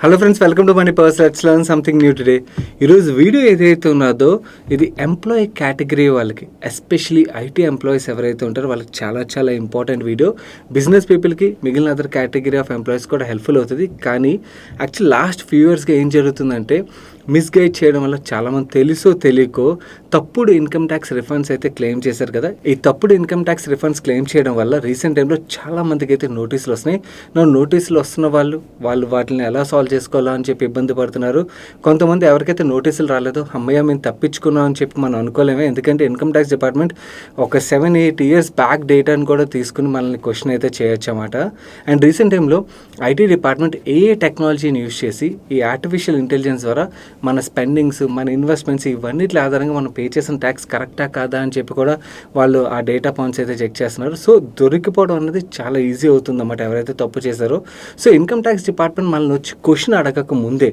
Hello friends, welcome to money purse. Let's learn something new today. ఈరోజు video ఏదైతే ఉన్నదో ఇది ఎంప్లాయీ కేటగిరీ వాళ్ళకి, ఎస్పెషలీ ఐటీ ఎంప్లాయీస్ ఎవరైతే ఉంటారో వాళ్ళకి చాలా చాలా ఇంపార్టెంట్ వీడియో. బిజినెస్ పీపుల్కి, మిగిలిన అదర్ కేటగిరీ ఆఫ్ ఎంప్లాయీస్ కూడా హెల్ప్ఫుల్ అవుతుంది. కానీ యాక్చువల్ లాస్ట్ ఫ్యూ ఇయర్స్గా ఏం జరుగుతుందంటే మిస్గైడ్ చేయడం వల్ల చాలామంది తెలుసో తెలియకో తప్పుడు ఇన్కమ్ ట్యాక్స్ రిఫండ్స్ అయితే క్లెయిమ్ చేశారు కదా. ఈ తప్పుడు ఇన్కమ్ ట్యాక్స్ రిఫండ్స్ క్లెయిమ్ చేయడం వల్ల రీసెంట్ టైంలో చాలా మందికి అయితే నోటీసులు వస్తున్నాయి. నోటీసులు వస్తున్న వాళ్ళు వాటిని ఎలా సాల్వ్ చేసుకోవాలా అని చెప్పి ఇబ్బంది పడుతున్నారు. కొంతమంది ఎవరికైతే నోటీసులు రాలేదో అమ్మయ్య మేము తప్పించుకున్నాం అని చెప్పి మనం అనుకోలేమే. ఎందుకంటే ఇన్కమ్ ట్యాక్స్ డిపార్ట్మెంట్ ఒక 7-8 ఇయర్స్ బ్యాక్ డేటాను కూడా తీసుకుని మనల్ని క్వశ్చన్ అయితే చేయొచ్చు అన్నమాట. అండ్ రీసెంట్ టైంలో ఐటీ డిపార్ట్మెంట్ ఏ టెక్నాలజీని యూజ్ చేసి ఈ ఆర్టిఫిషియల్ ఇంటెలిజెన్స్ ద్వారా మన స్పెండింగ్స్, మన ఇన్వెస్ట్మెంట్స్ ఇవన్నిటి ఆధారంగా మనం పే చేసిన ట్యాక్స్ కరెక్టా కాదా అని చెప్పి కూడా వాళ్ళు ఆ డేటా పాయింట్స్ అయితే చెక్ చేస్తున్నారు. సో దొరికిపోవడం అనేది చాలా ఈజీ అవుతుంది అన్నమాట ఎవరైతే తప్పు చేశారో. సో ఇన్కమ్ ట్యాక్స్ డిపార్ట్మెంట్ మనల్ని వచ్చి క్వశ్చన్ అడగక ముందే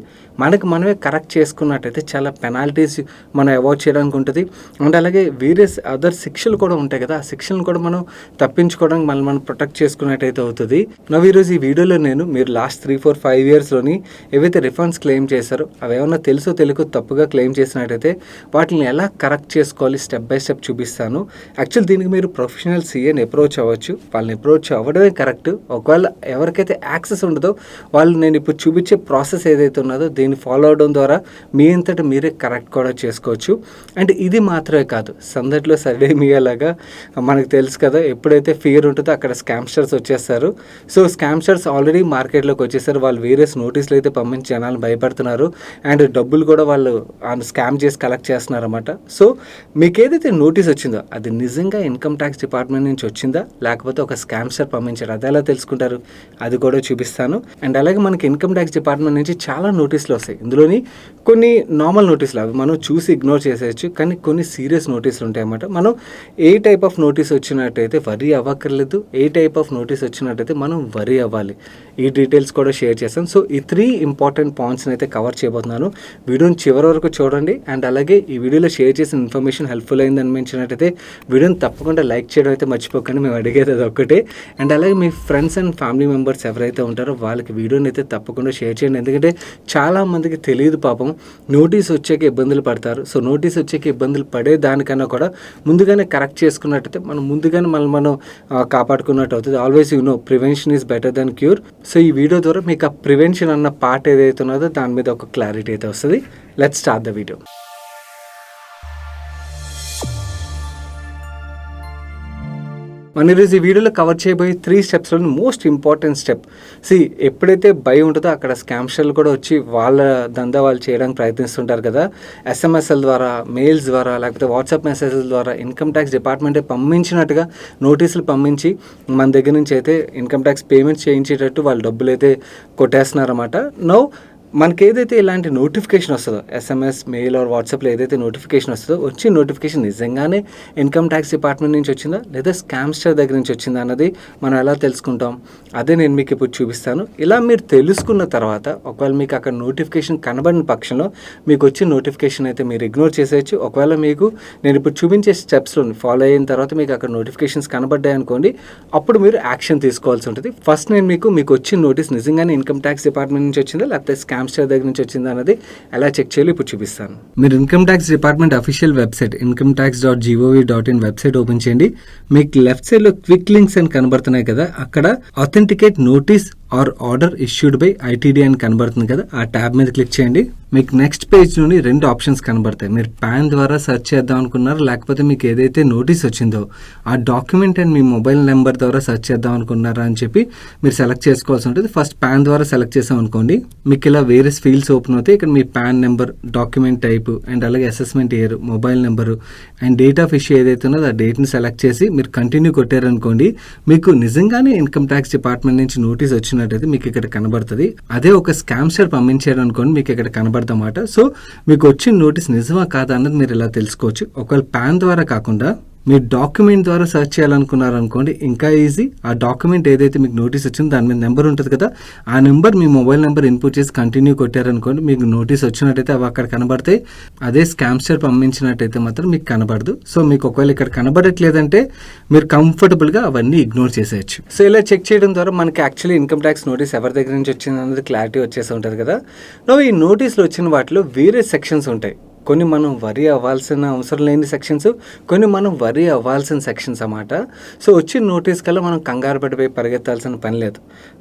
మనమే కరెక్ట్ చేసుకున్నట్టయితే చాలా పెనాల్టీస్ మనం అవాయిడ్ చేయడానికి ఉంటుంది. అండ్ అలాగే వేరియస్ అదర్ శిక్షలు కూడా ఉంటాయి కదా, ఆ శిక్షలను కూడా మనం తప్పించుకోవడానికి మనం ప్రొటెక్ట్ చేసుకున్నట్టయితే అవుతుంది. ఈరోజు ఈ వీడియోలో నేను మీరు లాస్ట్ 3-4-5 ఇయర్స్లోని ఏవైతే రిఫండ్స్ క్లెయిమ్ చేశారో అవి ఏమన్నా తెలుసో తెలియకో తప్పుగా క్లెయిమ్ చేసినట్టయితే వాటిని ఎలా కరెక్ట్ చేసుకోవాలి స్టెప్ బై స్టెప్ చూపిస్తాను. యాక్చువల్ దీనికి మీరు ప్రొఫెషనల్ సీఏని అప్రోచ్ అవ్వచ్చు. వాళ్ళని అప్రోచ్ అవ్వడమే కరెక్ట్. ఒకవేళ ఎవరికైతే యాక్సెస్ ఉండదో వాళ్ళు నేను ఇప్పుడు చూపించే ప్రాసెస్ ఏదైతే ఉన్నదో దీన్ని ఫాలో అవడం ద్వారా మీ అంతటా మీరే కరెక్ట్ కూడా చేసుకోవచ్చు. అండ్ ఇది మాత్రమే కాదు, సందడిలో సర్డే మీలాగా మనకు తెలుసు కదా, ఎప్పుడైతే ఫియర్ ఉంటుందో అక్కడ స్కామ్స్టర్స్ వచ్చేస్తారు. సో స్కామ్స్టర్స్ ఆల్రెడీ మార్కెట్లోకి వచ్చేసారు. వాళ్ళు వేరియస్ నోటీసులు అయితే పంపించి జనాలు భయపడుతున్నారు. అండ్ డబ్బులు కూడా వాళ్ళు స్కామ్ చేసి కలెక్ట్ చేస్తున్నారు అన్నమాట. సో మీకు ఏదైతే నోటీస్ వచ్చిందో అది నిజంగా ఇన్కమ్ ట్యాక్స్ డిపార్ట్మెంట్ నుంచి వచ్చిందా లేకపోతే ఒక స్కామ్స్టర్ పంపించారు, అది ఎలా తెలుసుకుంటారు అది కూడా చూపిస్తాను. అండ్ అలాగే మనకి ఇన్కమ్ ట్యాక్స్ డిపార్ట్మెంట్ నుంచి చాలా నోటీసులు వస్తాయి. ఇందులోని కొన్ని నార్మల్ నోటీసులు అవి మనం చూసి ఇగ్నోర్ చేసేయచ్చు, కానీ కొన్ని సీరియస్ నోటీసులు ఉంటాయి అన్నమాట. మనం ఏ టైప్ ఆఫ్ నోటీస్ వచ్చినట్టయితే వరీ అవ్వక్కర్లేదు, ఏ టైప్ ఆఫ్ నోటీస్ వచ్చినట్టయితే మనం వరీ అవ్వాలి. ఈ డీటెయిల్స్ కూడా షేర్ చేస్తాను. సో ఈ 3 ఇంపార్టెంట్ పాయింట్స్ని అయితే కవర్ చేయబోతున్నాను. వీడియోని చివరి వరకు చూడండి. అండ్ అలాగే ఈ వీడియోలో షేర్ చేసిన ఇన్ఫర్మేషన్ హెల్ప్ఫుల్ అయింది అనిపించినట్టయితే వీడియోని తప్పకుండా లైక్ చేయడం అయితే మర్చిపోకండి, మేము అడిగేది అది ఒక్కటే. అండ్ అలాగే మీ ఫ్రెండ్స్ అండ్ ఫ్యామిలీ మెంబర్స్ ఎవరైతే ఉంటారో వాళ్ళకి వీడియోని అయితే తప్పకుండా షేర్ చేయండి. ఎందుకంటే చాలామందికి తెలియదు పాపం, నోటీస్ వచ్చాక ఇబ్బందులు పడతారు. సో నోటీస్ వచ్చాక ఇబ్బందులు పడే దానికన్నా కూడా ముందుగానే కరెక్ట్ చేసుకున్నట్టయితే మనం ముందుగానే మనం కాపాడుకున్నట్టు అవుతుంది. Always prevention is better than cure. So ఈ వీడియో ద్వారా మీకు ఆ ప్రివెన్షన్ అన్న పార్ట్ ఏదైతే ఉన్నదో దాని మీద ఒక క్లారిటీ అయితే వస్తుంది. Let's start the video. మన ఈరోజు ఈ వీడియోలో కవర్ చేయబోయే 3 స్టెప్స్లో మోస్ట్ ఇంపార్టెంట్ స్టెప్. ఎప్పుడైతే భయం ఉంటుందో అక్కడ స్కామ్స్టర్లు కూడా వచ్చి వాళ్ళ దందా వాళ్ళు చేయడానికి ప్రయత్నిస్తుంటారు కదా. ఎస్ఎంఎస్ల ద్వారా, మెయిల్స్ ద్వారా, లేకపోతే వాట్సాప్ మెసేజ్ల ద్వారా ఇన్కమ్ ట్యాక్స్ డిపార్ట్మెంటే పంపించినట్టుగా నోటీసులు పంపించి మన దగ్గర నుంచి అయితే ఇన్కమ్ ట్యాక్స్ పేమెంట్స్ చేయించేటట్టు వాళ్ళు డబ్బులు అయితే కొట్టేస్తున్నారన్నమాట. నౌ మనకి ఏదైతే ఇలాంటి నోటిఫికేషన్ వస్తుందో, ఎస్ఎంఎస్, మెయిల్ ఆర్ వాట్సాప్లో ఏదైతే నోటిఫికేషన్ వస్తుందో, వచ్చి నోటిఫికేషన్ నిజంగానే ఇన్కమ్ ట్యాక్స్ డిపార్ట్మెంట్ నుంచి వచ్చిందా లేదా స్కామ్స్టర్ దగ్గర నుంచి వచ్చిందా అన్నది మనం ఎలా తెలుసుకుంటాం, అదే నేను మీకు ఇప్పుడు చూపిస్తాను. ఇలా మీరు తెలుసుకున్న తర్వాత ఒకవేళ మీకు అక్కడ నోటిఫికేషన్ కనబడిన పక్షంలో మీకు వచ్చిన నోటిఫికేషన్ అయితే మీరు ఇగ్నోర్ చేసేయచ్చు. ఒకవేళ మీకు నేను ఇప్పుడు చూపించే స్టెప్స్లో ఫాలో అయిన తర్వాత మీకు అక్కడ నోటిఫికేషన్స్ కనబడ్డాయి అనుకోండి, అప్పుడు మీరు యాక్షన్ తీసుకోవాల్సి ఉంటుంది. ఫస్ట్ నేను మీకు వచ్చిన నోటీస్ నిజంగానే ఇన్కమ్ ట్యాక్స్ డిపార్ట్మెంట్ నుంచి వచ్చిందా లేకపోతే స్కామ్స్టర్ దగ్గర నుంచి వచ్చిందా అన్నది ఎలా చెక్ చేయాలి ఇప్పుడు చూపిస్తాను. మీరు income tax department official website incometax.gov.in website open చేయండి. మీకు లెఫ్ట్ సైడ్ లో క్విక్ లింక్స్ అని కనబడుతున్నాయి కదా, అక్కడ authenticate notice are order issued by ITD అని కనబడుతుంది కదా, ఆ ట్యాబ్ మీద క్లిక్ చేయండి. మీకు నెక్స్ట్ పేజ్ నుండి 2 ఆప్షన్స్ కనబడతాయి. మీరు పాన్ ద్వారా సెర్చ్ చేద్దాం అనుకున్నారు, లేకపోతే మీకు ఏదైతే నోటీస్ వచ్చిందో ఆ document and me mobile number ద్వారా సెర్చ్ చేద్దాం అనుకున్నారా అని చెప్పి మీరు సెలెక్ట్ చేసుకోవాల్సి ఉంటుంది. ఫస్ట్ పాన్ ద్వారా సెలెక్ట్ చేసాం అనుకోండి, మీకు ఇలా వేరియస్ ఫీల్డ్స్ ఓపెన్ అవుతాయి. ఇక్కడ మీ PAN number, document type and అలాగే assessment year, mobile number and date of issue ఏదైతే ఉన్నదో ఆ డేట్ని సెలెక్ట్ చేసి మీరు కంటిన్యూ కొట్టారనుకోండి, మీకు నిజంగానే ఇన్కమ్ ట్యాక్స్ డిపార్ట్మెంట్ నుంచి నోటీస్ వచ్చినట్టయితే మీకు ఇక్కడ కనబడుతుంది. అదే ఒక స్కామ్స్టర్ పంపించారు అనుకోండి, మీకు ఇక్కడ కనబడుతుంది. సో మీకు వచ్చిన నోటీస్ నిజమా కాదా అన్నది మీరు ఇలా తెలుసుకోవచ్చు. ఒకవేళ పాన్ ద్వారా కాకుండా మీరు డాక్యుమెంట్ ద్వారా సెర్చ్ చేయాలనుకున్నారనుకోండి ఇంకా ఈజీ. ఆ డాక్యుమెంట్ ఏదైతే మీకు నోటీస్ వచ్చిందో దాని మీద నెంబర్ ఉంటుంది కదా, ఆ నెంబర్ మీ మొబైల్ నెంబర్ ఇన్పుట్ చేసి కంటిన్యూ కొట్టారనుకోండి, మీకు నోటీస్ వచ్చినట్టయితే అవి అక్కడ కనబడతాయి. అదే స్కామ్స్టర్ పంపించినట్టయితే మాత్రం మీకు కనబడదు. సో మీకు ఒకవేళ ఇక్కడ కనబడట్లేదంటే మీరు కంఫర్టబుల్గా అవన్నీ ఇగ్నోర్ చేసేయచ్చు. సో ఇలా చెక్ చేయడం ద్వారా మనకి యాక్చువల్లీ ఇన్కమ్ ట్యాక్స్ నోటీస్ ఎవరి దగ్గర నుంచి వచ్చింది అనేది క్లారిటీ వచ్చేసి ఉంటుంది కదా. ఈ నోటీసులు వచ్చిన వాటిలో వేరే సెక్షన్స్ ఉంటాయి. కొన్ని మనం వరి అవ్వాల్సిన అవసరం లేని సెక్షన్స్, కొన్ని మనం వరి అవ్వాల్సిన సెక్షన్స్ అన్నమాట. సో వచ్చిన నోటీస్ కల్లా మనం కంగారు పడిపోయి పరిగెత్తాల్సిన పని లేదు.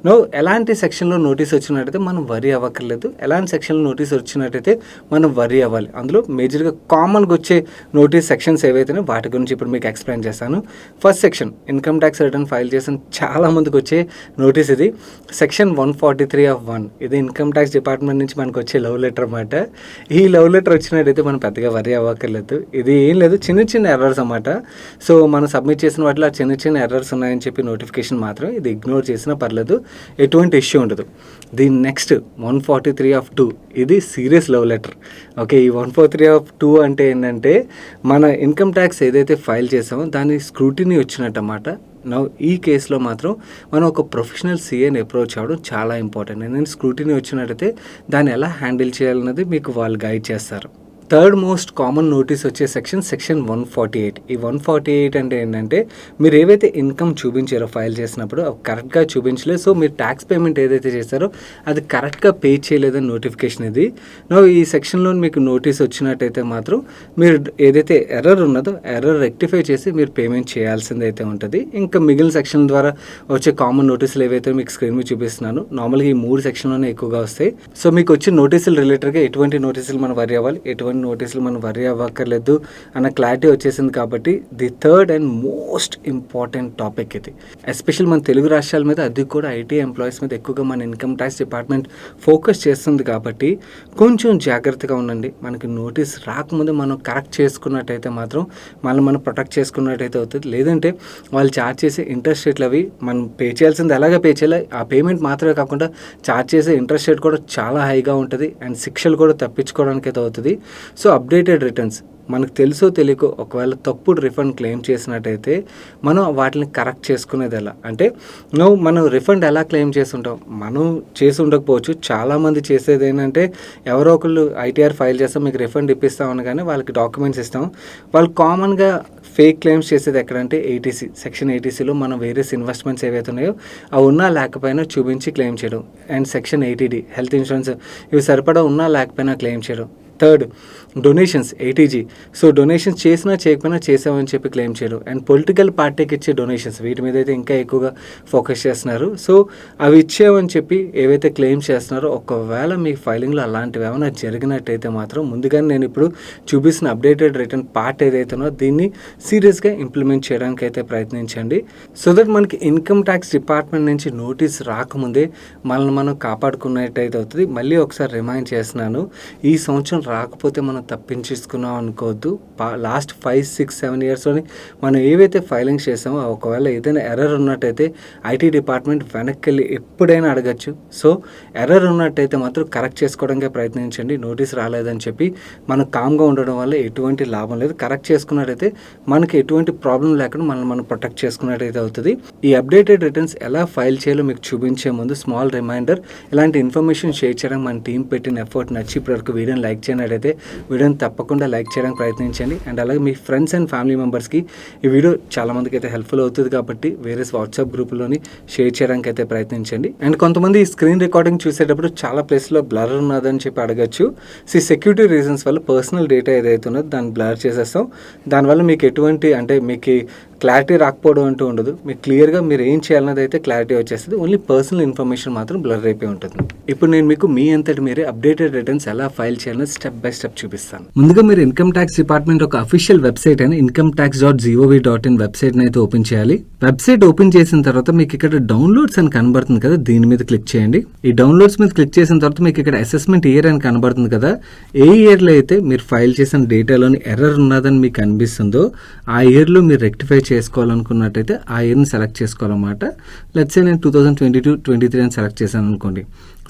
ఎలాంటి సెక్షన్లో నోటీస్ వచ్చినట్టయితే మనం వరి అవ్వక్కర్లేదు, ఎలాంటి సెక్షన్లో నోటీస్ వచ్చినట్టయితే మనం వరి అవ్వాలి. అందులో మేజర్గా కామన్గా వచ్చే నోటీస్ సెక్షన్స్ ఏవైతే వాటి గురించి ఇప్పుడు మీకు ఎక్స్ప్లెయిన్ చేస్తాను. First section income tax return file చేసిన చాలా మందికి వచ్చే నోటీస్ ఇది. సెక్షన్ 143(1). ఇది ఇన్కమ్ ట్యాక్స్ డిపార్ట్మెంట్ నుంచి మనకు వచ్చే లవ్ లెటర్ అన్నమాట. ఈ లవ్ లెటర్ వచ్చినట్టయితే మనం పెద్దగా వరి అవ్వక్కర్లేదు. ఇది ఏం లేదు, చిన్న చిన్న ఎర్రర్స్ అన్నమాట. సో మనం సబ్మిట్ చేసిన వాటిలో చిన్న చిన్న ఎర్రర్స్ ఉన్నాయని చెప్పి నోటిఫికేషన్ మాత్రం, ఇది ఇగ్నోర్ చేసినా పర్లేదు, ఎటువంటి ఇష్యూ ఉండదు. దీని నెక్స్ట్ 143(2). ఇది సీరియస్ లవ్ లెటర్. ఓకే, ఈ 143(2) అంటే ఏంటంటే మన ఇన్కమ్ ట్యాక్స్ ఏదైతే ఫైల్ చేసామో దాని స్క్రూటినీ వచ్చినట్టు అన్నమాట. ఈ కేసులో మాత్రం మనం ఒక ప్రొఫెషనల్ సీఏని అప్రోచ్ అవ్వడం చాలా ఇంపార్టెంట్. ఎందుకంటే స్క్రూటినీ వచ్చినట్టయితే దాన్ని ఎలా హ్యాండిల్ చేయాలన్నది మీకు వాళ్ళు గైడ్ చేస్తారు. థర్డ్ మోస్ట్ కామన్ నోటీస్ వచ్చే సెక్షన్ 148. ఈ 148 అంటే ఏంటంటే మీరు ఏవైతే ఇన్కమ్ చూపించారో ఫైల్ చేసినప్పుడు అవి కరెక్ట్గా చూపించలేదు. సో మీరు ట్యాక్స్ పేమెంట్ ఏదైతే చేస్తారో అది కరెక్ట్గా పే చేయలేదని నోటిఫికేషన్ ఇది. ఈ సెక్షన్లో మీకు నోటీస్ వచ్చినట్టయితే మాత్రం మీరు ఏదైతే ఎర్రర్ ఉన్నదో ఎర్రర్ రెక్టిఫై చేసి మీరు పేమెంట్ చేయాల్సింది అయితే ఉంటుంది. ఇంకా మిగిలిన సెక్షన్ ద్వారా వచ్చే కామన్ నోటీసులు ఏవైతే మీకు స్క్రీన్ మీద చూపిస్తున్నాను, నార్మల్గా ఈ 3 సెక్షన్లోనే ఎక్కువగా వస్తాయి. సో మీకు వచ్చిన నోటీసులు రిలేటెడ్గా ఎటువంటి నోటీసులు మనం వరి అవ్వాలి, ఎటువంటి నోటీసులు మనం వరి అవ్వక్కర్లేదు అన్న క్లారిటీ వచ్చేసింది. కాబట్టి the third and most important topic ఇది. ఎస్పెషల్ మన తెలుగు రాష్ట్రాల మీద, అది కూడా ఐటీ ఎంప్లాయీస్ మీద ఎక్కువగా మన ఇన్కమ్ ట్యాక్స్ డిపార్ట్మెంట్ ఫోకస్ చేస్తుంది. కాబట్టి కొంచెం జాగ్రత్తగా ఉండండి. మనకి నోటీస్ రాకముందే మనం కరెక్ట్ చేసుకున్నట్టయితే మాత్రం మనం ప్రొటెక్ట్ చేసుకున్నట్టయితే అవుతుంది. లేదంటే వాళ్ళు ఛార్జ్ చేసే ఇంట్రెస్ట్ రేట్లు అవి మనం పే చేయాల్సింది ఎలాగే పే చేయాలి, ఆ పేమెంట్ మాత్రమే కాకుండా ఛార్జ్ చేసే ఇంట్రెస్ట్ రేట్ కూడా చాలా హైగా ఉంటుంది అండ్ శిక్షలు కూడా తప్పించుకోవడానికి అయితే అవుతుంది. సో అప్డేటెడ్ రిటర్న్స్ మనకు తెలుసో తెలియకో ఒకవేళ తప్పుడు రిఫండ్ క్లెయిమ్ చేసినట్టయితే మనం వాటిని కరెక్ట్ చేసుకునేది ఎలా అంటే, మనం రిఫండ్ ఎలా క్లెయిమ్ చేస్తుంటాం, మనం చేసి ఉండకపోవచ్చు. చాలామంది చేసేది ఏంటంటే ఎవరో ఒకళ్ళు ఐటీఆర్ ఫైల్ చేస్తాం మీకు రిఫండ్ ఇప్పిస్తాం అనగానే వాళ్ళకి డాక్యుమెంట్స్ ఇస్తాం. వాళ్ళు కామన్గా ఫేక్ క్లెయిమ్స్ చేసేది ఎక్కడంటే ఏటీసీ, సెక్షన్ 80(c)లో మనం వేరియస్ ఇన్వెస్ట్మెంట్స్ ఏవైతే ఉన్నాయో అవి ఉన్నా లేకపోయినా చూపించి క్లెయిమ్ చేయడం. And section 80(d) health insurance ఇవి సరిపడా ఉన్నా లేకపోయినా క్లెయిమ్ చేయడం. Third donations 80(g). So donations చేసినా చేయకపోయినా చేసామని చెప్పి క్లెయిమ్ చేయడం. అండ్ పొలిటికల్ పార్టీకి ఇచ్చే డొనేషన్స్, వీటి మీద అయితే ఇంకా ఎక్కువగా ఫోకస్ చేస్తున్నారు. సో అవి ఇచ్చేవని చెప్పి ఏవైతే క్లెయిమ్స్ చేస్తున్నారో ఒకవేళ మీ ఫైలింగ్లో అలాంటివి ఏమైనా జరిగినట్టయితే మాత్రం ముందుగానే నేను ఇప్పుడు చూపిస్తున్న అప్డేటెడ్ రిటర్న్ పార్ట్ ఏదైతేనో దీన్ని సీరియస్గా ఇంప్లిమెంట్ చేయడానికి అయితే ప్రయత్నించండి. సో దట్ మనకి ఇన్కమ్ ట్యాక్స్ డిపార్ట్మెంట్ నుంచి నోటీస్ రాకముందే మనల్ని మనం కాపాడుకున్నట్టయితే అవుతుంది. మళ్ళీ ఒకసారి రిమైండ్ చేస్తున్నాను, ఈ సంవత్సరం రాకపోతే మనం తప్పించేసుకున్నాం అనుకోవద్దు. లాస్ట్ 5, 6, 7 ఇయర్స్లోని మనం ఏవైతే ఫైలింగ్స్ చేసామో ఒకవేళ ఏదైనా ఎర్రర్ ఉన్నట్టయితే ఐటీ డిపార్ట్మెంట్ వెనక్కి వెళ్ళి ఎప్పుడైనా అడగచ్చు. సో ఎర్రర్ ఉన్నట్టయితే మాత్రం కరెక్ట్ చేసుకోవడానికి ప్రయత్నించండి. నోటీస్ రాలేదని చెప్పి మనం కామ్గా ఉండడం వల్ల ఎటువంటి లాభం లేదు. కరెక్ట్ చేసుకున్నట్టయితే మనకి ఎటువంటి ప్రాబ్లం లేకుండా మనం ప్రొటెక్ట్ చేసుకున్నట్టయితే అవుతుంది. ఈ అప్డేటెడ్ రిటర్న్స్ ఎలా ఫైల్ చేయాలో మీకు చూపించే ముందు స్మాల్ రిమైండర్, ఇలాంటి ఇన్ఫర్మేషన్ షేర్ చేయడం మన టీం పెట్టిన ఎఫర్ట్ నచ్చి ఇప్పటివరకు వీడియోని లైక్ చేయనట్టయితే వీడియోని తప్పకుండా లైక్ చేయడానికి ప్రయత్నించండి. అండ్ అలాగే మీ ఫ్రెండ్స్ అండ్ ఫ్యామిలీ మెంబర్స్కి ఈ వీడియో చాలామందికి అయితే హెల్ప్ఫుల్ అవుతుంది కాబట్టి వేరే వాట్సాప్ గ్రూపులోని షేర్ చేయడానికి అయితే ప్రయత్నించండి. అండ్ కొంతమంది ఈ స్క్రీన్ రికార్డింగ్ చూసేటప్పుడు చాలా ప్లేస్లో బ్లర్ ఉన్నదని చెప్పి అడగచ్చు. సెక్యూరిటీ రీజన్స్ వల్ల పర్సనల్ డేటా ఏదైతే ఉన్నదో దాన్ని బ్లర్ చేసేస్తాం. దానివల్ల మీకు ఎటువంటి అంటే మీకు క్లారిటీ రాకపోవడం అంటూ ఉండదు. మీకు క్లియర్గా మీరు ఏం చేయాలన్నది అయితే క్లారిటీ వచ్చేస్తుంది. ఓన్లీ పర్సనల్ ఇన్ఫర్మేషన్ మాత్రం బ్లర్ అయిపోయి ఉంటుంది. ఇప్పుడు నేను మీకు మీ అంతటి మీరే అప్డేటెడ్ రిటర్న్స్ ఎలా ఫైల్ చేయాలని స్టెప్ బై స్టెప్ చూపిస్తాను. ముందుగా మీరు ఇన్కమ్ ట్యాక్స్ డిపార్ట్మెంట్ ఒక అఫీషియల్ వెబ్సైట్ అయిన incometax.gov.in వెబ్సైట్ అయితే ఓపెన్ చేయాలి. వెబ్సైట్ ఓపెన్ చేసిన తర్వాత మీకు ఇక్కడ డౌన్లోడ్స్ అని కనబడుతుంది కదా, దీని మీద క్లిక్ చేయండి. ఈ డౌన్లోడ్స్ మీద క్లిక్ చేసిన తర్వాత మీకు ఇక్కడ అసెస్మెంట్ ఇయర్ అని కనబడుతుంది కదా, ఏ ఇయర్లో అయితే మీరు ఫైల్ చేసిన డేటాలోని ఎర్రర్ ఉన్నదని మీకు అనిపిస్తుందో ఆ ఇయర్లో మీరు రెక్టిఫై చేసుకోవాలనుకున్నట్టయితే ఆ ఇయర్ని సెలెక్ట్ చేసుకోవాలన్నమాట. లెట్స్ సే నేను 2022-23 అని సెలెక్ట్ చేశాను అనుకోండి.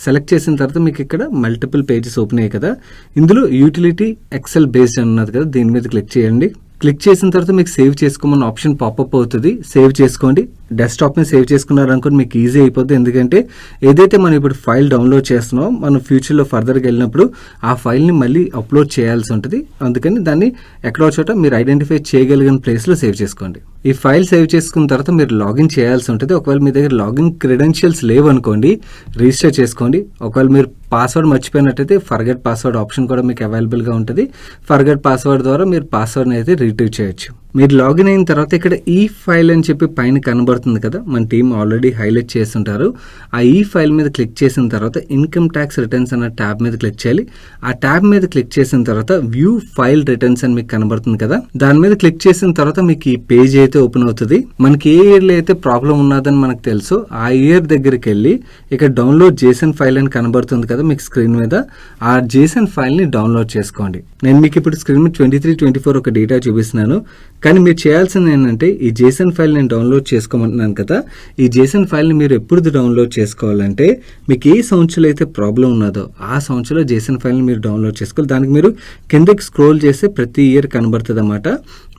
సెలెక్ట్ చేసిన తర్వాత మీకు ఇక్కడ మల్టిపుల్ పేజెస్ ఓపెన్ అయ్యాయి కదా, ఇందులో యూటిలిటీ ఎక్సెల్ బేస్డ్ అని ఉన్నది కదా, దీని మీద క్లిక్ చేయండి. క్లిక్ చేసిన తర్వాత మీకు సేవ్ చేసుకోమన్న ఆప్షన్ పాపప్ అవుతుంది. సేవ్ చేసుకోండి. డెస్క్టాప్ మీద సేవ్ చేసుకున్నారనుకోండి మీకు ఈజీ అయిపోద్ది. ఎందుకంటే ఏదైతే మనం ఇప్పుడు ఫైల్ డౌన్లోడ్ చేస్తున్నామో మనం ఫ్యూచర్లో ఫర్దర్గా వెళ్ళినప్పుడు ఆ ఫైల్ని మళ్ళీ అప్లోడ్ చేయాల్సి ఉంటుంది. అందుకని దాన్ని ఎక్కడో చోట మీరు ఐడెంటిఫై చేయగలిగిన ప్లేస్లో సేవ్ చేసుకోండి. ఈ ఫైల్ సేవ్ చేసుకున్న తర్వాత మీరు లాగిన్ చేయాల్సి ఉంటుంది. ఒకవేళ మీ దగ్గర లాగిన్ క్రెడెన్షియల్స్ లేవనుకోండి, రిజిస్టర్ చేసుకోండి. ఒకవేళ మీరు పాస్వర్డ్ మర్చిపోయినట్టయితే ఫర్గెట్ పాస్వర్డ్ ఆప్షన్ కూడా మీకు అవైలబుల్గా ఉంటుంది. ఫర్గెట్ పాస్వర్డ్ ద్వారా మీరు పాస్వర్డ్ని అయితే రిట్రీవ్ చేయొచ్చు. మీరు లాగిన్ అయిన తర్వాత ఇక్కడ ఈ ఫైల్ అని చెప్పి పైన కనబడుతుంది కదా, మన టీం ఆల్రెడీ హైలైట్ చేస్తుంటారు. ఆ ఈ ఫైల్ మీద క్లిక్ చేసిన తర్వాత ఇన్కమ్ ట్యాక్స్ రిటర్న్స్ అన్న ట్యాబ్ మీద క్లిక్ చేయాలి. ఆ ట్యాబ్ మీద క్లిక్ చేసిన తర్వాత వ్యూ ఫైల్ రిటర్న్స్ అని మీకు కనబడుతుంది కదా, దాని మీద క్లిక్ చేసిన తర్వాత మీకు ఈ పేజ్ అయితే ఓపెన్ అవుతుంది. మనకి ఏ ఇయర్లో అయితే ప్రాబ్లం ఉన్నదని మనకు తెలుసు ఆ ఇయర్ దగ్గరికి వెళ్ళి ఇక్కడ డౌన్లోడ్ జేసన్ ఫైల్ అని కనబడుతుంది కదా మీకు స్క్రీన్ మీద, ఆ జేసన్ ఫైల్ ని డౌన్లోడ్ చేసుకోండి. నేను మీకు ఇప్పుడు స్క్రీన్ మీద 23-24 ఒక డేటా చూపిస్తున్నాను. కానీ మీరు చేయాల్సింది ఏంటంటే ఈ జేసన్ ఫైల్ నేను డౌన్లోడ్ చేసుకోమంటున్నాను కదా, ఈ జేసన్ ఫైల్ని మీరు ఎప్పుడు డౌన్లోడ్ చేసుకోవాలంటే మీకు ఏ సంవత్సరంలో అయితే ప్రాబ్లం ఉన్నదో ఆ సంవత్సరంలో జేసన్ ఫైల్ని మీరు డౌన్లోడ్ చేసుకోవాలి. దానికి మీరు కిందకి స్క్రోల్ చేస్తే ప్రతి ఇయర్ కనబడుతుంది అన్నమాట.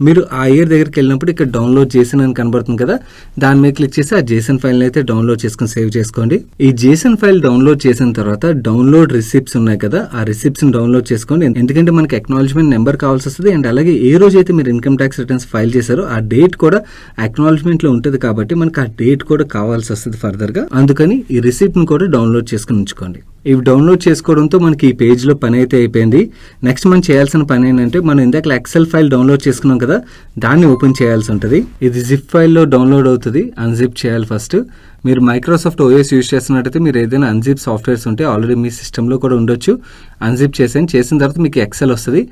మీరు ఆ ఇయర్ దగ్గరికి వెళ్ళినప్పుడు ఇక్కడ డౌన్లోడ్ జేసన్ అని కనబడుతుంది కదా, దాని మీద క్లిక్ చేసి ఆ జేసన్ ఫైల్ని అయితే డౌన్లోడ్ చేసుకుని సేవ్ చేసుకోండి. ఈ జేసన్ ఫైల్ డౌన్లోడ్ చేసిన తర్వాత డౌన్లోడ్ రిసిప్ట్స్ ఉన్నాయి కదా, ఆ రిసిప్ట్స్ ని డౌన్లోడ్ చేసుకోండి. ఎందుకంటే మనకి అక్నాలజ్మెంట్ నెంబర్ కావాల్సి వస్తుంది. అండ్ అలాగే ఏ రోజు అయితే మీరు ఇన్కమ్ ట్యాక్స్ రిటర్న్స్ ఫైల్ చేశారో ఆ డేట్ కూడా అక్నాలజ్మెంట్ లో ఉంటుంది కాబట్టి మనకి ఆ డేట్ కూడా కావాల్సి వస్తుంది ఫర్దర్ గా. అందుకని ఈ రిసిప్ట్ ని కూడా డౌన్లోడ్ చేసుకుని ఉంచుకోండి. ఇవి డౌన్లోడ్ చేసుకోవడంతో మనకి ఈ పేజ్ లో పని అయితే అయిపోయింది. నెక్స్ట్ మనం చేయాల్సిన పని ఏంటంటే మనం ఇందాక ఎక్సెల్ ఫైల్ డౌన్లోడ్ చేసుకున్నాం కదా, దాన్ని ఓపెన్ చేయాల్సి ఉంటుంది. ఇది జిప్ ఫైల్లో డౌన్లోడ్ అవుతుంది. అన్జిప్ చేయాలి ఫస్ట్. మీరు మైక్రోసాఫ్ట్ ఓఎస్ యూజ్ చేస్తున్నట్టయితే మీరు ఏదైనా అన్జిప్ సాఫ్ట్వేర్స్ ఉంటే ఆల్రెడీ మీ సిస్టంలో కూడా ఉండొచ్చు. అన్జిప్ చేసిన తర్వాత మీకు ఎక్సెల్ వస్తుంది.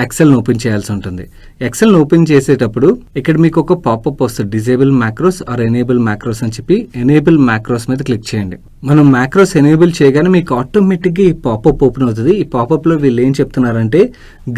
ఎక్సెల్ని ఓపెన్ చేయాల్సి ఉంటుంది. ఎక్సెల్ని ఓపెన్ చేసేటప్పుడు ఇక్కడ మీకు ఒక పాపప్ వస్తుంది, disable macros or enable macros అని చెప్పి. ఎనేబుల్ మ్యాక్రోస్ మీద క్లిక్ చేయండి. మనం మ్యాక్రోస్ ఎనేబుల్ చేయగానే మీకు ఆటోమేటిక్గా ఈ పాపప్ ఓపెన్ అవుతుంది. ఈ పాపప్లో వీళ్ళు ఏం చెప్తున్నారంటే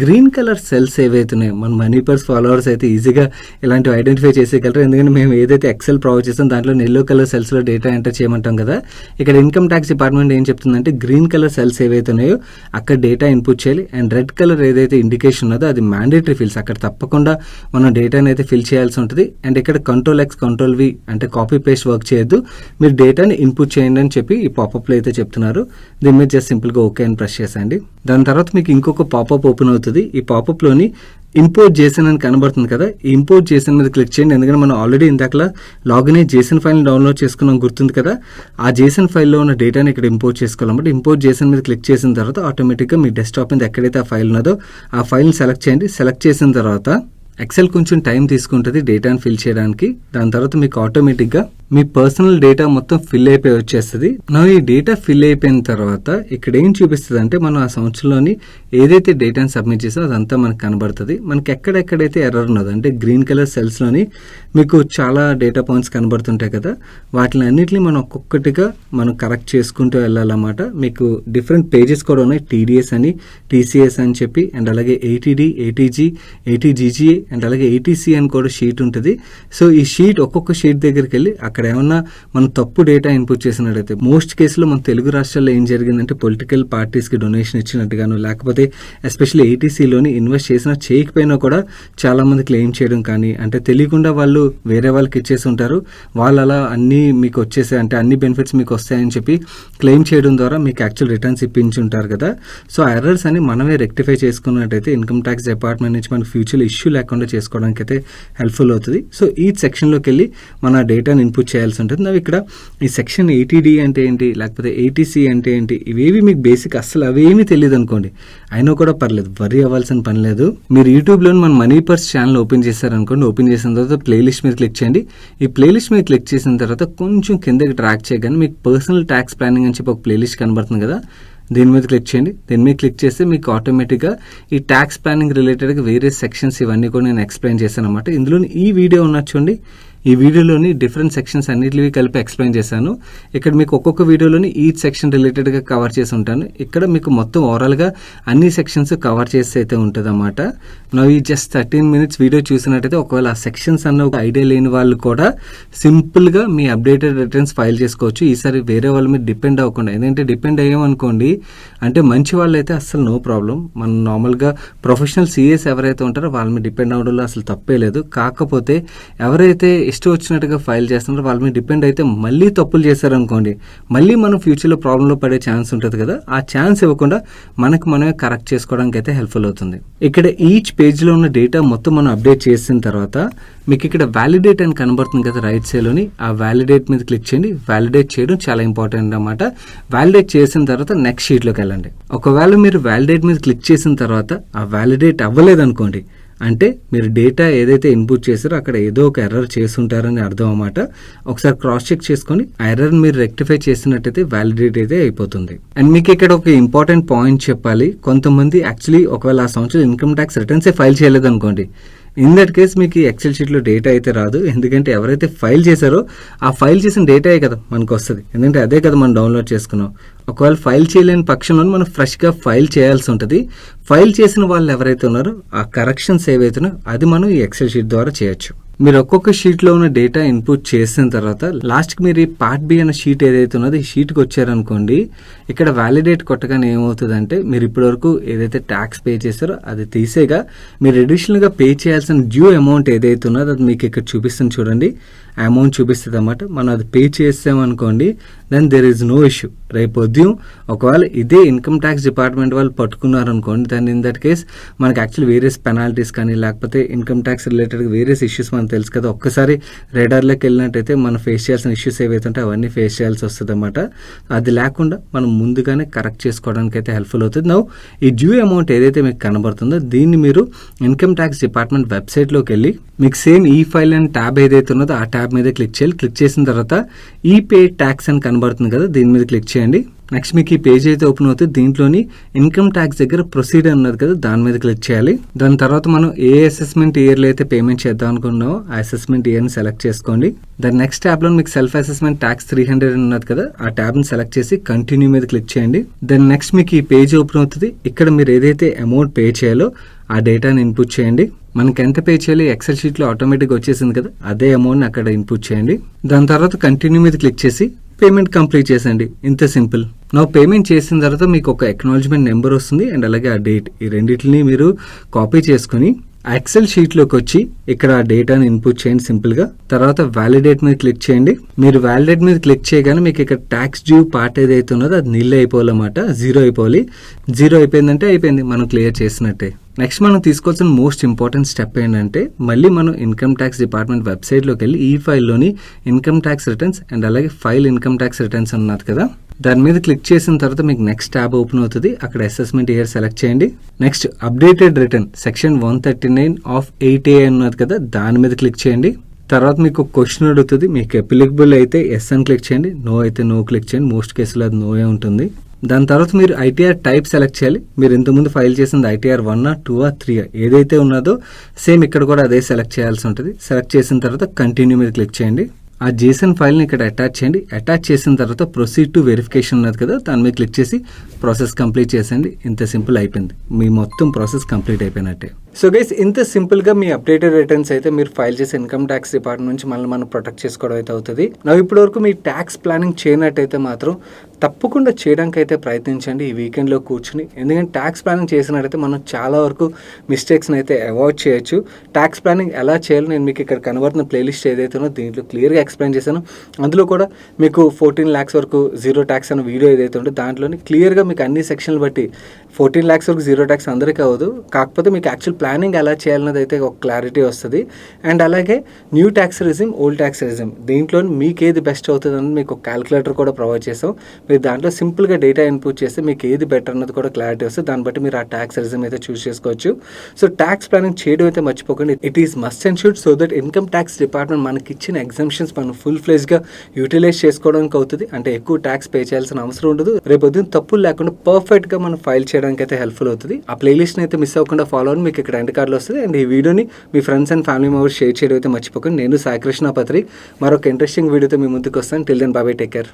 గ్రీన్ కలర్ సెల్స్ ఏవైతున్నాయి మన మనీ పర్స్ ఫాలోవర్స్ అయితే ఈజీగా ఇలాంటివి ఐడెంటిఫై చేసేయగలరు. ఎందుకంటే మేము ఏదైతే ఎక్సెల్ ప్రొవైడ్ చేస్తాం దాంట్లో ఎల్లో కలర్ సెల్స్లో డేటా ఎంటర్ చేయమంటాం కదా, ఇక్కడ ఇన్కమ్ ట్యాక్స్ డిపార్ట్మెంట్ ఏం చెప్తుందంటే గ్రీన్ కలర్ సెల్స్ ఏవైతున్నాయో అక్కడ డేటా ఇన్పుట్ చేయాలి. అండ్ రెడ్ కలర్ ఏదైతే ఇండికేషన్ ఉన్నదో అది మ్యాండేటరీ ఫీల్డ్స్, అక్కడ తప్పకుండా మనం డేటాని అయితే ఫిల్ చేయాల్సి ఉంటుంది. అండ్ ఇక్కడ Ctrl+X Ctrl+V అంటే కాపీ పేస్ట్ వర్క్ చేయొద్దు, మీరు డేటాని ఇన్పుట్ చేయండి అని చెప్పి ఈ పాపప్లో అయితే చెప్తున్నారు. దీని మీద జస్ట్ సింపుల్గా ఓకే అని ప్రెస్ చేసేయండి. దాని తర్వాత మీకు ఇంకొక పాపప్ ఓపెన్ అవుతుంది. ఈ పాపప్లోని ఇంపోర్ట్ జేసన్ అని కనబడుతుంది కదా, ఈ ఇంపోర్ట్ జేసన్ మీద క్లిక్ చేయండి. ఎందుకంటే మనం ఆల్రెడీ ఇందాకలా లాగిన్ అయ్యి జేసన్ ఫైల్ని డౌన్లోడ్ చేసుకున్నాం గుర్తుంది కదా, ఆ జేసన్ ఫైల్లో ఉన్న డేటాని ఇక్కడ ఇంపోర్ట్ చేసుకోవాలన్నమాట. ఇంపోర్ట్ జేసన్ మీద క్లిక్ చేసిన తర్వాత ఆటోమేటిక్గా మీ డెస్క్టాప్ మీద ఎక్కడైతే ఆ ఫైల్ ఉన్నదో ఆ ఫైల్ని సెలెక్ట్ చేయండి. సెలెక్ట్ చేసిన తర్వాత ఎక్సెల్ కొంచెం టైం తీసుకుంటుంది డేటాను ఫిల్ చేయడానికి. దాని తర్వాత మీకు ఆటోమేటిక్గా మీ పర్సనల్ డేటా మొత్తం ఫిల్ అయిపోయి వచ్చేస్తుంది. నా ఈ డేటా ఫిల్ అయిపోయిన తర్వాత ఇక్కడ ఏం చూపిస్తుంది అంటే మనం ఆ సంవత్సరంలోని ఏదైతే డేటాను సబ్మిట్ చేసో అదంతా మనకు కనబడుతుంది. మనకి ఎక్కడెక్కడైతే ఎర్రర్ ఉన్నదో అంటే గ్రీన్ కలర్ సెల్స్లోని మీకు చాలా డేటా పాయింట్స్ కనబడుతుంటాయి కదా, వాటిని అన్నింటినీ మనం ఒక్కొక్కటిగా మనం కరెక్ట్ చేసుకుంటూ వెళ్ళాలన్నమాట. మీకు డిఫరెంట్ పేజెస్ కూడా ఉన్నాయి, టీడీఎస్ అని, టీసీఎస్ అని చెప్పి, అండ్ అలాగే ఏటీడీ, ఏటీజీ, ఏటీజీజీఏ, అండ్ అలాగే ఏటీసీ అని కూడా షీట్ ఉంటుంది. సో ఈ షీట్ ఒక్కొక్క షీట్ దగ్గరికి వెళ్ళి అక్కడ ఏమన్నా మనం తప్పు డేటా ఇన్పుట్ చేసినట్టయితే, మోస్ట్ కేసులో మన తెలుగు రాష్ట్రాల్లో ఏం జరిగిందంటే పొలిటికల్ పార్టీస్కి డొనేషన్ ఇచ్చినట్టుగాను, లేకపోతే ఎస్పెషల్లీ ఏటీసీలోని ఇన్వెస్ట్ చేసినా చేయకపోయినా కూడా చాలా మంది క్లెయిమ్ చేయడం కానీ, అంటే తెలియకుండా వాళ్ళు వేరే వాళ్ళకి ఇచ్చేసి ఉంటారు, వాళ్ళు అలా అన్నీ మీకు వచ్చేసాయి అంటే అన్ని బెనిఫిట్స్ మీకు వస్తాయని చెప్పి క్లెయిమ్ చేయడం ద్వారా మీకు యాక్చువల్ రిటర్న్స్ ఇప్పించి ఉంటారు కదా. సో ఆ ఎర్రర్స్ అని మనమే రెక్టిఫై చేసుకున్నట్టయితే ఇన్కమ్ ట్యాక్స్ డిపార్ట్మెంట్ నుంచి మనకు ఫ్యూచర్లో ఇష్యూ లేకుండా చేసుకోవడానికి అయితే హెల్ప్ఫుల్ అవుతుంది. సో ఈ సెక్షన్లోకి వెళ్ళి మన డేటాను ఇన్పుట్ చేయాల్సి ఉంటుంది. అవి ఇక్కడ ఈ సెక్షన్ ఏటీడీ అంటే ఏంటి, లేకపోతే ఏటీసీ అంటే ఏంటి, ఇవేవి మీకు బేసిక్ అస్సలు అవేమీ తెలియదు అనుకోండి, అయినా కూడా పర్లేదు, వరీ అవ్వాల్సిన పని లేదు. మీరు యూట్యూబ్లో మన మనీ పర్స్ ఛానల్ ఓపెన్ చేశారనుకోండి, ఓపెన్ చేసిన తర్వాత ప్లేలిస్ట్ మీద క్లిక్ చేయండి. ఈ ప్లేలిస్ట్ మీద క్లిక్ చేసిన తర్వాత కొంచెం కిందకి ట్రాక్ చేయగానే మీకు పర్సనల్ ట్యాక్స్ ప్లానింగ్ అని చెప్పి ఒక ప్లేలిస్ట్ కనబడుతుంది కదా, దీని మీద క్లిక్ చేయండి. దీని మీద క్లిక్ చేస్తే మీకు ఆటోమేటిక్గా ఈ ట్యాక్స్ ప్లానింగ్ రిలేటెడ్గా వేరే సెక్షన్స్ ఇవన్నీ కూడా నేను ఎక్స్ప్లెయిన్ చేశాను అనమాట. ఇందులో ఈ వీడియో ఉన్నది చూడండి, ఈ వీడియోలోని డిఫరెంట్ సెక్షన్స్ అన్నిటివి కలిపి ఎక్స్ప్లెయిన్ చేశాను. ఇక్కడ మీకు ఒక్కొక్క వీడియోలోని ఈచ్ సెక్షన్ రిలేటెడ్గా కవర్ చేసి ఉంటాను. ఇక్కడ మీకు మొత్తం ఓవరాల్గా అన్ని సెక్షన్స్ కవర్ చేసి అయితే ఉంటుంది అన్నమాట. ఈ జస్ట్ 13 minutes వీడియో చూసినట్టయితే ఒకవేళ ఆ సెక్షన్స్ అన్న ఒక ఐడియా లేని వాళ్ళు కూడా సింపుల్గా మీ అప్డేటెడ్ రిటర్న్స్ ఫైల్ చేసుకోవచ్చు. ఈసారి వేరే వాళ్ళ మీద డిపెండ్ అవ్వకుండా, ఎందుకంటే డిపెండ్ అయ్యామనుకోండి అంటే మంచి వాళ్ళైతే అస్సలు నో ప్రాబ్లం. మనం నార్మల్గా ప్రొఫెషనల్ సీఏస్ ఎవరైతే ఉంటారో వాళ్ళ మీద డిపెండ్ అవ్వడంలో అసలు తప్పే లేదు. కాకపోతే ఎవరైతే ఇష్టం వచ్చినట్టుగా ఫైల్ చేస్తున్నారో వాళ్ళ మీద డిపెండ్ అయితే మళ్ళీ తప్పులు చేశారనుకోండి, మళ్ళీ మనం ఫ్యూచర్లో ప్రాబ్లంలో పడే ఛాన్స్ ఉంటుంది కదా, ఆ ఛాన్స్ ఇవ్వకుండా మనకు మనమే కరెక్ట్ చేసుకోవడానికి అయితే హెల్ప్ఫుల్ అవుతుంది. ఇక్కడ ఈచ్ పేజ్లో ఉన్న డేటా మొత్తం మనం అప్డేట్ చేసిన తర్వాత మీకు ఇక్కడ వ్యాలిడేట్ అని కనబడుతుంది కదా రైట్ సైడ్లోని, ఆ వ్యాలిడేట్ మీద క్లిక్ చేయండి. వ్యాలిడేట్ చేయడం చాలా ఇంపార్టెంట్ అన్నమాట. వ్యాలిడేట్ చేసిన తర్వాత నెక్స్ట్ షీట్లోకి వెళ్ళండి. ఒకవేళ మీరు వ్యాలిడేట్ మీద క్లిక్ చేసిన తర్వాత ఆ వ్యాలిడేట్ అవ్వలేదనుకోండి, అంటే మీరు డేటా ఏదైతే ఇన్పుట్ చేశారో అక్కడ ఏదో ఒక ఎర్రర్ చేస్తుంటారని అర్థం అన్నమాట. ఒకసారి క్రాస్ చెక్ చేసుకొని ఆ ఎర్రర్ మీరు రెక్టిఫై చేసినట్టయితే వ్యాలిడేట్ అయితే అయిపోతుంది. అండ్ మీకు ఇక్కడ ఒక ఇంపార్టెంట్ పాయింట్ చెప్పాలి. కొంతమంది యాక్చువల్లీ ఒకవేళ ఆ సంవత్సరం ఇన్కమ్ ట్యాక్స్ రిటర్న్సే ఫైల్ చేయలేదు అనుకోండి, ఇన్ దట్ కేస్ మీకు ఈ ఎక్సెల్ షీట్లో డేటా అయితే రాదు. ఎందుకంటే ఎవరైతే ఫైల్ చేశారో ఆ ఫైల్ చేసిన డేటాయే కదా మనకు వస్తుంది, ఎందుకంటే అదే కదా మనం డౌన్లోడ్ చేసుకున్నాం. ఒకవేళ ఫైల్ చేయలేని పక్షంలో మనం ఫ్రెష్గా ఫైల్ చేయాల్సి ఉంటుంది. ఫైల్ చేసిన వాళ్ళు ఎవరైతే ఉన్నారో ఆ కరెక్షన్స్ ఏవైతున్నాయో అది మనం ఈ ఎక్సెల్ షీట్ ద్వారా చేయొచ్చు. మీరు ఒక్కొక్క షీట్లో ఉన్న డేటా ఇన్పుట్ చేసిన తర్వాత లాస్ట్కి మీరు ఈ పార్ట్ బి అనే షీట్ ఏదైతే ఉన్నదో ఈ షీట్కి వచ్చారనుకోండి, ఇక్కడ వ్యాలిడేట్ కొట్టగానే ఏమవుతుందంటే మీరు ఇప్పటివరకు ఏదైతే ట్యాక్స్ పే చేస్తారో అది తీసేగా మీరు అడిషనల్గా పే చేయాల్సిన డ్యూ అమౌంట్ ఏదైతే ఉన్నదో అది మీకు ఇక్కడ చూపిస్తుంది చూడండి. ఆ అమౌంట్ చూపిస్తుంది అన్నమాట. మనం అది పే చేసామనుకోండి, then there is no issue. రేపు ఉదయం ఒకవేళ ఇదే ఇన్కమ్ ట్యాక్స్ డిపార్ట్మెంట్ వాళ్ళు పట్టుకున్నారనుకోండి, దాని ఇన్ దట్ కేస్ మనకి యాక్చువల్లీ వేరియస్ పెనాల్టీస్ కానీ లేకపోతే income tax related various issues మనకు తెలుసు కదా. ఒక్కసారి రేడార్లోకి వెళ్ళినట్టయితే మనం ఫేస్ చేయాల్సిన ఇష్యూస్ ఏవైతే ఉంటే అవన్నీ ఫేస్ చేయాల్సి వస్తుంది అన్నమాట. అది లేకుండా మనం ముందుగానే కరెక్ట్ చేసుకోవడానికి అయితే హెల్ప్ఫుల్ అవుతుంది. నౌ ఈ డ్యూ అమౌంట్ ఏదైతే మీకు కనబడుతుందో దీన్ని మీరు ఇన్కమ్ ట్యాక్స్ డిపార్ట్మెంట్ వెబ్సైట్లోకి వెళ్ళి మీకు సేమ్ ఈ ఫైల్ అండ్ ట్యాబ్ ఏదైతే ఉన్నదో ఆ ట్యాబ్ మీద క్లిక్ చేయాలి. క్లిక్ చేసిన తర్వాత ఈ పే ట్యాక్స్ అని కనబడుతుంది కదా, దీని మీద క్లిక్ చేయండి. నెక్స్ట్ మీకు ఈ పేజ్ అయితే ఓపెన్ అవుతుంది. దీంట్లోని ఇన్కమ్ ట్యాక్స్ దగ్గర ప్రొసీడర్ ఉన్నది కదా, దాని మీద క్లిక్ చేయాలి. దాని తర్వాత మనం ఏ అసెస్మెంట్ ఇయర్లో అయితే పేమెంట్ చేద్దాం అనుకున్నామో ఆ అసెస్మెంట్ ఇయర్ని సెలెక్ట్ చేసుకోండి. దాని నెక్స్ట్ ట్యాబ్లో మీకు సెల్ఫ్ అసెస్మెంట్ ట్యాక్స్ 300 ఉన్నది కదా, ఆ ట్యాబ్ని సెలెక్ట్ చేసి కంటిన్యూ మీద క్లిక్ చేయండి. దెన్ నెక్స్ట్ మీకు ఈ పేజ్ ఓపెన్ అవుతుంది. ఇక్కడ మీరు ఏదైతే అమౌంట్ పే చేయాలో ఆ డేటాని ఇన్పుట్ చేయండి. మనకి ఎంత పే చేయాలి ఎక్సెల్ షీట్లో ఆటోమేటిక్గా వచ్చేసింది కదా, అదే అమౌంట్ని అక్కడ ఇన్పుట్ చేయండి. దాని తర్వాత కంటిన్యూ మీద క్లిక్ చేసి పేమెంట్ కంప్లీట్ చేసండి. ఇంత సింపుల్. నా పేమెంట్ చేసిన తర్వాత మీకు ఒక అక్నాలజ్మెంట్ నెంబర్ వస్తుంది అండ్ అలాగే ఆ డేట్, ఈ రెండింటిని మీరు కాపీ చేసుకుని ఎక్సెల్ షీట్లోకి వచ్చి ఇక్కడ ఆ డేటాని ఇన్పుట్ చేయండి సింపుల్గా. తర్వాత వ్యాలిడేట్ మీద క్లిక్ చేయండి. మీరు వ్యాలిడేట్ మీద క్లిక్ చేయగానే మీకు ఇక్కడ ట్యాక్స్ డ్యూ పార్ట్ ఏదైతే ఉన్నదో అది నిల్ అయిపోవాలన్నమాట, జీరో అయిపోవాలి. జీరో అయిపోయిందంటే అయిపోయింది, మనం క్లియర్ చేసినట్టే. నెక్స్ట్ మనం తీసుకోవాల్సిన మోస్ట్ ఇంపార్టెంట్ స్టెప్ ఏంటంటే మళ్ళీ మనం ఇన్కమ్ ట్యాక్స్ డిపార్ట్మెంట్ వెబ్సైట్లోకి వెళ్ళి ఈ ఫైల్లోని ఇన్కమ్ ట్యాక్స్ రిటర్న్స్ అండ్ అలాగే ఫైల్ ఇన్కమ్ ట్యాక్స్ రిటర్న్స్ అన్నది కదా, దాని మీద క్లిక్ చేసిన తర్వాత మీకు నెక్స్ట్ ట్యాబ్ ఓపెన్ అవుతుంది. అక్కడ అసెస్మెంట్ ఇయర్ సెలెక్ట్ చేయండి. Next updated return section 139 of 8A ఉన్నది కదా, దాని మీద క్లిక్ చేయండి. తర్వాత మీకు క్వశ్చన్ అడుగుతుంది. మీకు అప్లికబుల్ అయితే ఎస్ అని క్లిక్ చేయండి, నో అయితే నో క్లిక్ చేయండి. మోస్ట్ కేసులో అది నోయే ఉంటుంది. దాని తర్వాత మీరు ఐటీఆర్ టైప్ సెలెక్ట్ చేయాలి. మీరు ఇంతకుముందు ఫైల్ చేసింది ఐటీఆర్ 1 2 3 ఏదైతే ఉన్నదో సేమ్ ఇక్కడ కూడా అదే సెలెక్ట్ చేయాల్సి ఉంటుంది. సెలెక్ట్ చేసిన తర్వాత కంటిన్యూ మీద క్లిక్ చేయండి. ఆ జేసన్ ఫైల్ని ఇక్కడ అటాచ్ చేయండి. అటాచ్ చేసిన తర్వాత ప్రొసీడ్ టు వెరిఫికేషన్ ఉన్నది కదా, దాని మీద క్లిక్ చేసి ప్రాసెస్ కంప్లీట్ చేసేయండి. ఇంత సింపుల్ అయిపోయింది, మీ మొత్తం ప్రాసెస్ కంప్లీట్ అయిపోయినట్టే. సో గైస్ ఇంత సింపుల్గా మీ అప్డేటెడ్ రిటర్న్స్ అయితే మీరు ఫైల్ చేసే ఇన్కమ్ ట్యాక్స్ డిపార్ట్మెంట్ నుంచి మనం ప్రొటెక్ట్ చేసుకోవడం అయితే అవుతుంది. నా ఇప్పటి వరకు మీ ట్యాక్స్ ప్లానింగ్ చేయనట్టయితే మాత్రం తప్పకుండా చేయడానికి అయితే ప్రయత్నించండి ఈ వీకెండ్లో కూర్చుని. ఎందుకంటే ట్యాక్స్ ప్లానింగ్ చేసినట్టయితే మనం చాలా వరకు మిస్టేక్స్ని అయితే అవాయిడ్ చేయొచ్చు. ట్యాక్స్ ప్లానింగ్ ఎలా చేయాలో నేను మీకు ఇక్కడ కనబడుతున్న ప్లేలిస్ట్ ఏదైతే ఉందో దీంట్లో క్లియర్గా ఎక్స్ప్లెయిన్ చేశాను. అందులో కూడా మీకు 14 lakhs వరకు జీరో ట్యాక్స్ అన్న వీడియో ఏదైతే ఉందో దాంట్లోని క్లియర్గా మీకు అన్ని సెక్షన్లు బట్టి 14 lakhs వరకు జీరో ట్యాక్స్ అందరికీ అవ్వదు, కాకపోతే మీకు యాక్చువల్ ప్లానింగ్ ఎలా చేయాలన్నది అయితే ఒక క్లారిటీ వస్తుంది. అండ్ అలాగే new tax regime, old tax regime దీంట్లో మీకు ఏది బెస్ట్ అవుతుంది అన్నది మీకు ఒక క్యాలిక్యులేటర్ కూడా ప్రొవైడ్ చేస్తాం. మీరు దాంట్లో సింపుల్గా డేటా ఇన్పుట్ చేస్తే మీకు ఏది బెటర్ అన్నది కూడా క్లారిటీ వస్తుంది. దాన్ని బట్టి మీరు ఆ ట్యాక్స్ రెజిమ్ అయితే చూస్ చేసుకోవచ్చు. సో ట్యాక్స్ ప్లానింగ్ చేయడం అయితే మర్చిపోకండి. It is must and should so that income tax department మనకి ఇచ్చిన ఎగ్జామ్షన్స్ మనం ఫుల్ ఫ్లెజ్గా యూటిలైజ్ చేసుకోవడానికి అవుతుంది. అంటే ఎక్కువ ట్యాక్స్ పే చేయాల్సిన అవసరం ఉండదు. రేపు ఉదయం తప్పులు లేకుండా పర్ఫెక్ట్గా మనం ఫైల్ చేయడానికి అయితే హెల్ప్ఫుల్ అవుతుంది. ఆ ప్లేలిస్ట్ని అయితే మిస్ అవ్వకుండా ఫాలో అని మీకు ఇక్కడ ఎండ్ కార్డులో వస్తుంది. అండ్ ఈ వీడియోని మీ friends and family members share చేయడం అయితే మర్చిపోకండి. నేను సాయి కృష్ణ పత్రి మరొక ఇంట్రెస్టింగ్ వీడియోతో మీ ముందుకు వస్తాను. Till then bye, take care.